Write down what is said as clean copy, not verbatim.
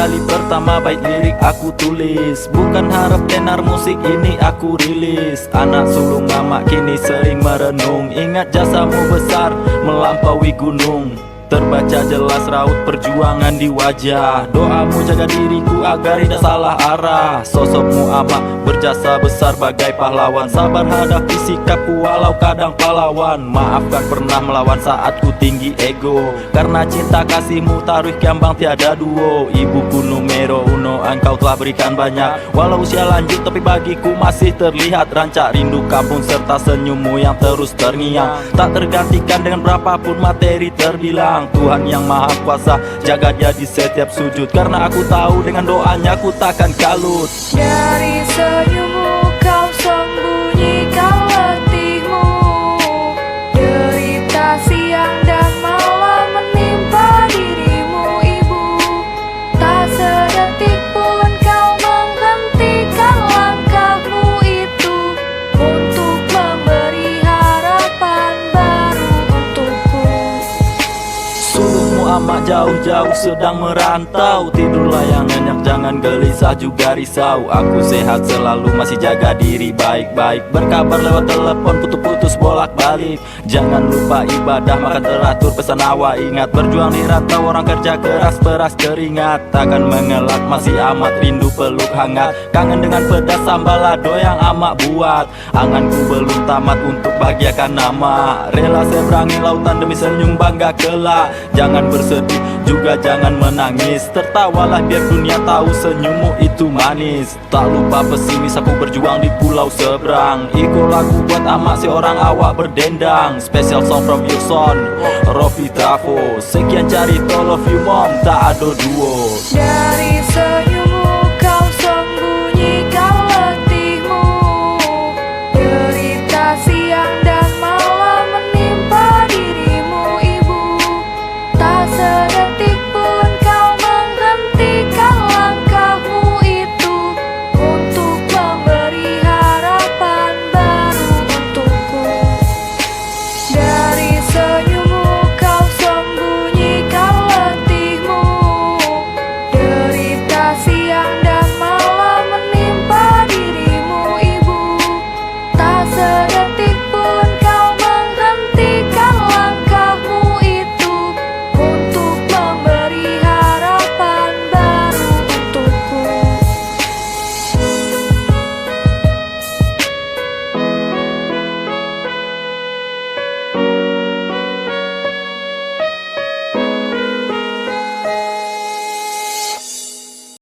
kali pertama bait lirik aku tulis. Bukan harap tenar musik ini aku rilis. Anak sulung amak kini sering merenung, ingat jasamu besar melampaui gunung. Terbaca jelas raut perjuangan di wajah. Doamu jaga diriku agar tidak salah arah. Sosokmu amat berjasa besar bagai pahlawan. Sabar hadapi sikapku walau kadang pahlawan. Maafkan pernah melawan saat ku tinggi ego. Karena cinta kasihmu taruh kiambang tiada duo. Ibuku numero uno, engkau telah berikan banyak. Walau usia lanjut tapi bagiku masih terlihat rancak rindu kampung serta senyummu yang terus terngiang. Tak tergantikan dengan berapapun materi terbilang. Tuhan yang maha kuasa jaga dia di setiap sujud. Karena aku tahu dengan doanya ku takkan kalut. Dari senyummu kau sembunyikan letihmu. Derita siang dan malam menimpa dirimu ibu. Tak sedetik pun kau menghentikan langkahmu itu untuk memberi harapan baru untukku. Sulungmu amat jauh-jauh sedang merantau. Tidurlah yang nyenyak, jangan gelisah juga risau. Aku sehat selalu, masih jaga diri baik-baik. Berkabar lewat telepon, putus-putus bolak-balik. Jangan lupa ibadah, makan teratur, pesan awak ingat. Berjuang di rantau, orang kerja keras, peras keringat. Takkan mengelak, masih amat rindu peluk hangat. Kangen dengan pedas sambal lado yang amak buat. Anganku belum tamat untuk bahagiakan nama. Rela seberangi lautan demi senyum bangga kelak. Jangan bersedih, juga jangan menangis. Tertawalah biar dunia tahu senyummu itu manis. Tak lupa pesimis, aku berjuang di pulau seberang. Iko lagu buat amak seorang awak berdendang. Special song from your son, Rofi Trafo. Sekian cerita love you mom, tak ada duo. Dari